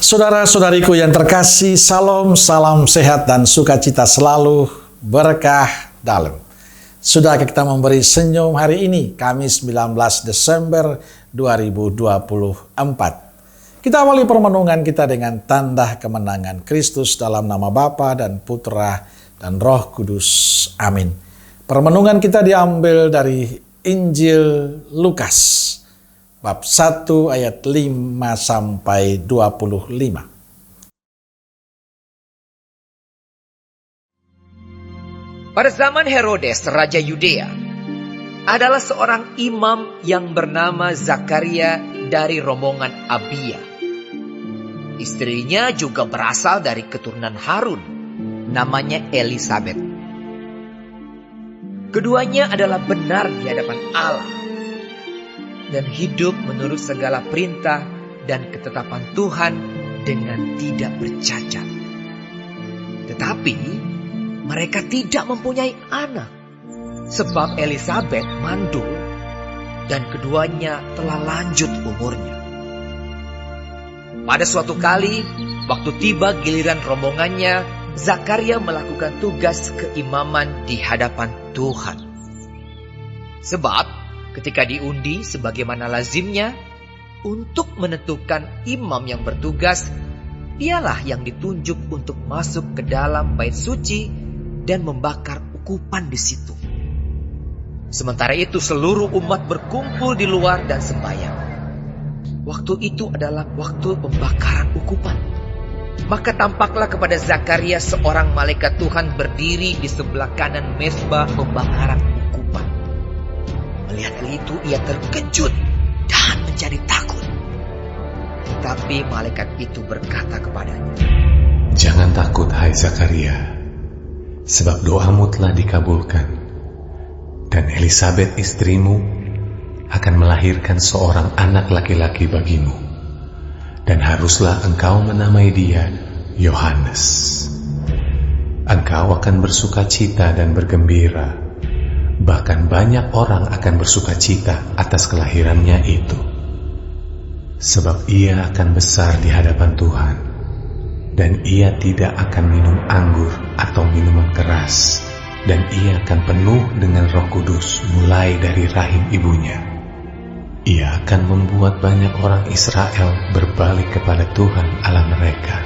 Saudara-saudariku yang terkasih, salam sehat dan sukacita selalu, berkah dalam. Sudahkah kita memberi senyum hari ini, Kamis 19 Desember 2024. Kita awali permenungan kita dengan tanda kemenangan Kristus dalam nama Bapa dan Putra dan Roh Kudus. Amin. Permenungan kita diambil dari Injil Lukas. Bab 1 ayat 5 sampai 25. Pada zaman Herodes, Raja Yudea, adalah seorang imam yang bernama Zakaria dari rombongan Abia. Istrinya juga berasal dari keturunan Harun, namanya Elisabet. Keduanya adalah benar di hadapan Allah dan hidup menurut segala perintah dan ketetapan Tuhan dengan tidak bercacat. Tetapi mereka tidak mempunyai anak, sebab Elisabet mandul dan keduanya telah lanjut umurnya. Pada suatu kali, waktu tiba giliran rombongannya, Zakaria melakukan tugas keimaman di hadapan Tuhan. Sebab ketika diundi sebagaimana lazimnya, untuk menentukan imam yang bertugas, dialah yang ditunjuk untuk masuk ke dalam bait suci dan membakar ukupan di situ. Sementara itu seluruh umat berkumpul di luar dan sembahyang. Waktu itu adalah waktu pembakaran ukupan. Maka tampaklah kepada Zakaria seorang malaikat Tuhan berdiri di sebelah kanan mezbah pembakaran ukupan. Melihat itu ia terkejut dan menjadi takut. Tetapi malaikat itu berkata kepadanya, "Jangan takut, hai Zakaria, sebab doamu telah dikabulkan, dan Elisabet istrimu akan melahirkan seorang anak laki-laki bagimu, dan haruslah engkau menamai dia Yohanes. Engkau akan bersukacita dan bergembira, bahkan banyak orang akan bersukacita atas kelahirannya itu. Sebab ia akan besar di hadapan Tuhan, dan ia tidak akan minum anggur atau minuman keras, dan ia akan penuh dengan Roh Kudus mulai dari rahim ibunya. Ia akan membuat banyak orang Israel berbalik kepada Tuhan Allah mereka,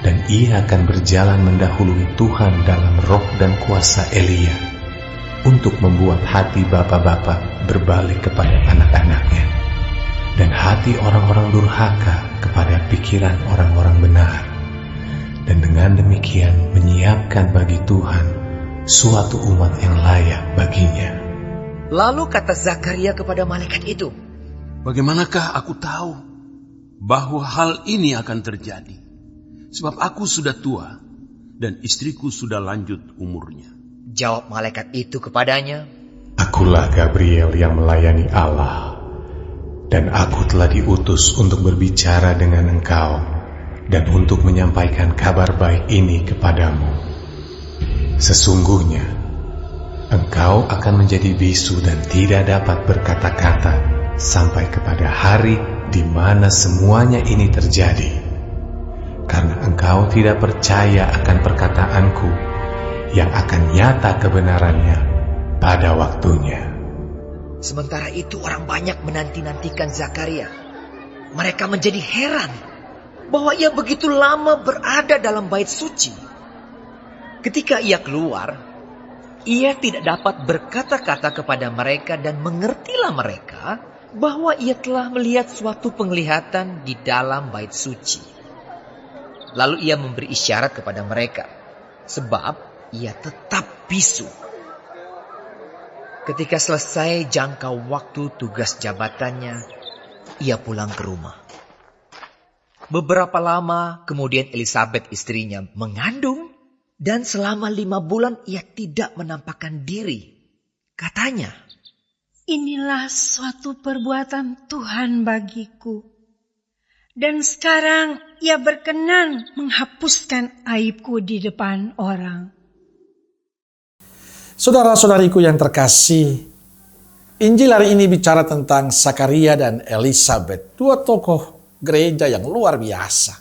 dan ia akan berjalan mendahului Tuhan dalam roh dan kuasa Elia, untuk membuat hati bapa-bapa berbalik kepada anak-anaknya, dan hati orang-orang durhaka kepada pikiran orang-orang benar, dan dengan demikian menyiapkan bagi Tuhan suatu umat yang layak baginya." Lalu kata Zakaria kepada malaikat itu, "Bagaimanakah aku tahu bahwa hal ini akan terjadi? Sebab aku sudah tua dan istriku sudah lanjut umurnya." Jawab malaikat itu kepadanya, "Akulah Gabriel yang melayani Allah, dan aku telah diutus untuk berbicara dengan engkau dan untuk menyampaikan kabar baik ini kepadamu. Sesungguhnya engkau akan menjadi bisu dan tidak dapat berkata-kata sampai kepada hari di mana semuanya ini terjadi, karena engkau tidak percaya akan perkataanku yang akan nyata kebenarannya pada waktunya." Sementara itu orang banyak menanti-nantikan Zakaria. Mereka menjadi heran bahwa ia begitu lama berada dalam bait suci. Ketika ia keluar, ia tidak dapat berkata-kata kepada mereka, dan mengertilah mereka bahwa ia telah melihat suatu penglihatan di dalam bait suci. Lalu ia memberi isyarat kepada mereka, sebab ia tetap bisu. Ketika selesai jangka waktu tugas jabatannya, ia pulang ke rumah. Beberapa lama kemudian Elisabet istrinya mengandung, dan selama 5 bulan ia tidak menampakkan diri. Katanya, "Inilah suatu perbuatan Tuhan bagiku, dan sekarang ia berkenan menghapuskan aibku di depan orang." Saudara-saudariku yang terkasih, Injil hari ini bicara tentang Zakaria dan Elisabet, dua tokoh gereja yang luar biasa.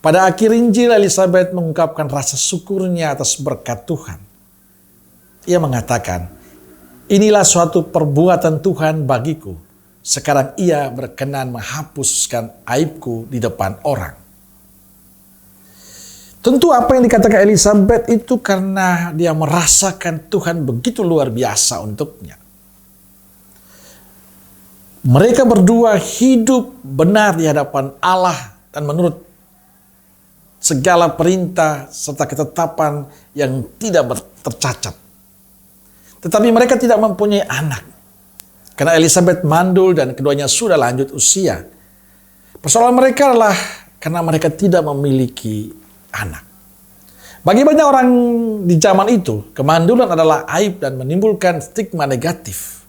Pada akhir Injil, Elizabeth mengungkapkan rasa syukurnya atas berkat Tuhan. Ia mengatakan, inilah suatu perbuatan Tuhan bagiku. Sekarang ia berkenan menghapuskan aibku di depan orang. Tentu apa yang dikatakan Elizabeth itu karena dia merasakan Tuhan begitu luar biasa untuknya. Mereka berdua hidup benar di hadapan Allah dan menurut segala perintah serta ketetapan yang tidak tercacat. Tetapi mereka tidak mempunyai anak. Karena Elizabeth mandul dan keduanya sudah lanjut usia. Persoalan mereka adalah karena mereka tidak memiliki anak. Bagi banyak orang di zaman itu, kemandulan adalah aib dan menimbulkan stigma negatif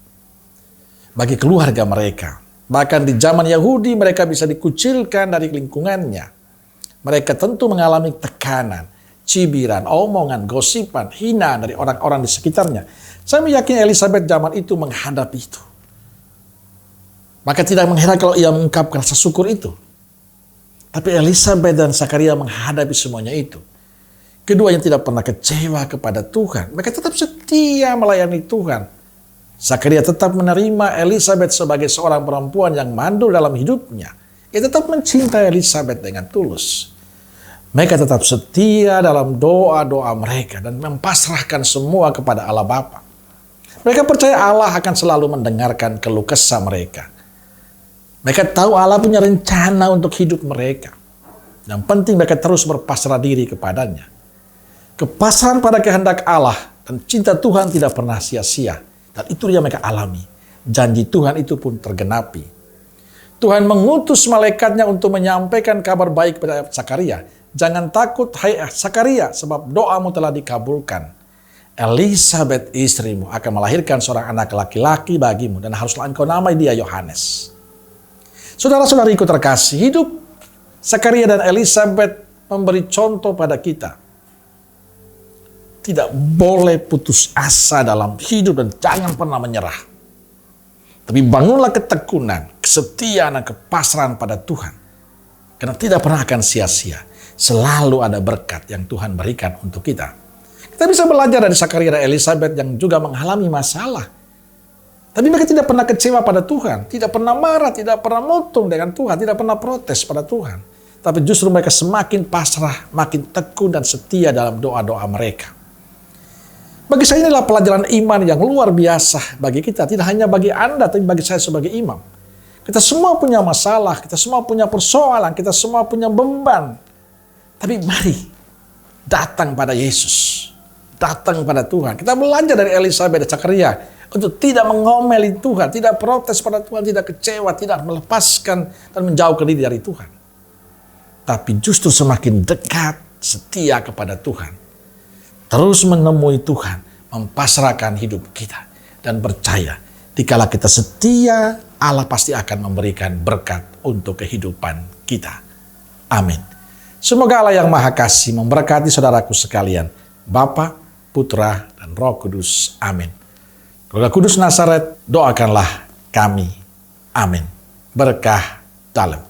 bagi keluarga mereka. Bahkan di zaman Yahudi mereka bisa dikucilkan dari lingkungannya. Mereka tentu mengalami tekanan, cibiran, omongan, gosipan, hinaan dari orang-orang di sekitarnya. Saya meyakini Elizabeth zaman itu menghadapi itu. Maka tidak mengheran kalau ia mengungkapkan rasa syukur itu. Tapi Elizabeth dan Zakaria menghadapi semuanya itu. Keduanya tidak pernah kecewa kepada Tuhan. Mereka tetap setia melayani Tuhan. Zakaria tetap menerima Elizabeth sebagai seorang perempuan yang mandul dalam hidupnya. Ia tetap mencintai Elizabeth dengan tulus. Mereka tetap setia dalam doa-doa mereka dan mempasrahkan semua kepada Allah Bapa. Mereka percaya Allah akan selalu mendengarkan keluh kesah mereka. Mereka tahu Allah punya rencana untuk hidup mereka. Yang penting mereka terus berpasrah diri kepadanya. Kepasrahan pada kehendak Allah dan cinta Tuhan tidak pernah sia-sia. Dan itu yang mereka alami. Janji Tuhan itu pun tergenapi. Tuhan mengutus malaikatnya untuk menyampaikan kabar baik kepada Zakaria. Jangan takut hai Zakaria, sebab doamu telah dikabulkan. Elizabeth istrimu akan melahirkan seorang anak laki-laki bagimu dan haruslah engkau namai dia Yohanes. Saudara-saudariku terkasih, hidup Zakaria dan Elizabeth memberi contoh pada kita. Tidak boleh putus asa dalam hidup dan jangan pernah menyerah. Tapi bangunlah ketekunan, kesetiaan dan kepasrahan pada Tuhan. Karena tidak pernah akan sia-sia. Selalu ada berkat yang Tuhan berikan untuk kita. Kita bisa belajar dari Zakaria dan Elizabeth yang juga mengalami masalah. Tapi mereka tidak pernah kecewa pada Tuhan. Tidak pernah marah, tidak pernah motong dengan Tuhan. Tidak pernah protes pada Tuhan. Tapi justru mereka semakin pasrah, makin tekun dan setia dalam doa-doa mereka. Bagi saya inilah pelajaran iman yang luar biasa bagi kita. Tidak hanya bagi Anda, tapi bagi saya sebagai imam. Kita semua punya masalah, kita semua punya persoalan, kita semua punya beban. Tapi mari datang pada Yesus. Datang pada Tuhan. Kita belajar dari Elizabeth dan Zakaria untuk tidak mengomeli Tuhan, tidak protes pada Tuhan, tidak kecewa, tidak melepaskan dan menjauhkan diri dari Tuhan. Tapi justru semakin dekat, setia kepada Tuhan. Terus menemui Tuhan, mempasrahkan hidup kita dan percaya dikala kita setia, Allah pasti akan memberikan berkat untuk kehidupan kita. Amin. Semoga Allah yang Maha Kasih memberkati saudaraku sekalian, Bapa, Putra, dan Roh Kudus. Amin. Keluarga Kudus Nazaret, doakanlah kami. Amin. Berkah dalam.